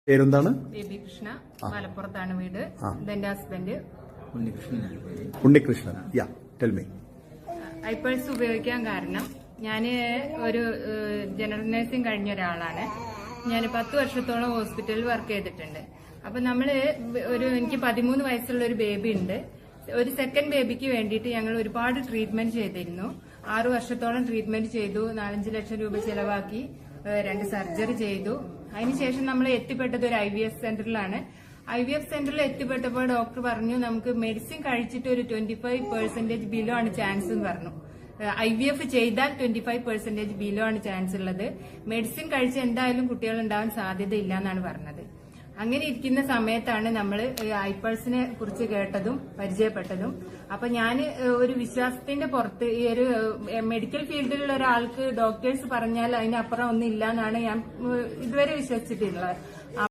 പേരെന്താണ്? ബേബി കൃഷ്ണ, മലപ്പുറത്താണ് വീട്. ഇതെന്റെ ഹസ്ബൻഡ് ഉണ്ണികൃഷ്ണൻ. Tell me. ഐപേഴ്സ് ഉപയോഗിക്കാൻ കാരണം ഞാന് ഒരു ജനറൽ നഴ്സിംഗ് കഴിഞ്ഞ ഒരാളാണ്. ഞാൻ 10 വർഷത്തോളം ഹോസ്പിറ്റലിൽ വർക്ക് ചെയ്തിട്ടുണ്ട്. അപ്പൊ എനിക്ക് 13 വയസ്സുള്ള ഒരു ബേബി ഉണ്ട്. ഒരു സെക്കൻഡ് ബേബിക്ക് വേണ്ടിയിട്ട് ഞങ്ങൾ ഒരുപാട് ട്രീറ്റ്മെന്റ് ചെയ്തിരുന്നു. 6 വർഷത്തോളം ട്രീറ്റ്മെന്റ് ചെയ്തു. 4-5 ലക്ഷം രൂപ ചെലവാക്കി 2 സർജറി ചെയ്തു. അതിനുശേഷം നമ്മൾ എത്തിപ്പെട്ടത് ഒരു IVF സെന്ററിലാണ്. IVF സെന്ററിൽ എത്തിപ്പെട്ടപ്പോൾ ഡോക്ടർ പറഞ്ഞു നമുക്ക് മെഡിസിൻ കഴിച്ചിട്ട് ഒരു 25% ബിലോ ആണ് ചാൻസ് എന്ന് പറഞ്ഞു. IVF ചെയ്താൽ 25% ബിലോ ആണ് ചാൻസ് ഉള്ളത്. മെഡിസിൻ കഴിച്ച് എന്തായാലും കുട്ടികൾ ഉണ്ടാവാൻ സാധ്യതയില്ല എന്നാണ് പറഞ്ഞത്. അങ്ങനെ ഇരിക്കുന്ന സമയത്താണ് നമ്മൾ ഐപേഴ്സിനെ കുറിച്ച് കേട്ടതും പരിചയപ്പെട്ടതും. അപ്പൊ ഞാൻ ഒരു വിശ്വാസത്തിന്റെ പുറത്ത് ഈ ഒരു മെഡിക്കൽ ഫീൽഡിലുള്ള ഒരാൾക്ക് ഡോക്ടേഴ്സ് പറഞ്ഞാൽ അതിനപ്പുറം ഒന്നും ഇല്ല എന്നാണ് ഞാൻ ഇതുവരെ വിശ്വസിച്ചിട്ടുള്ളത്.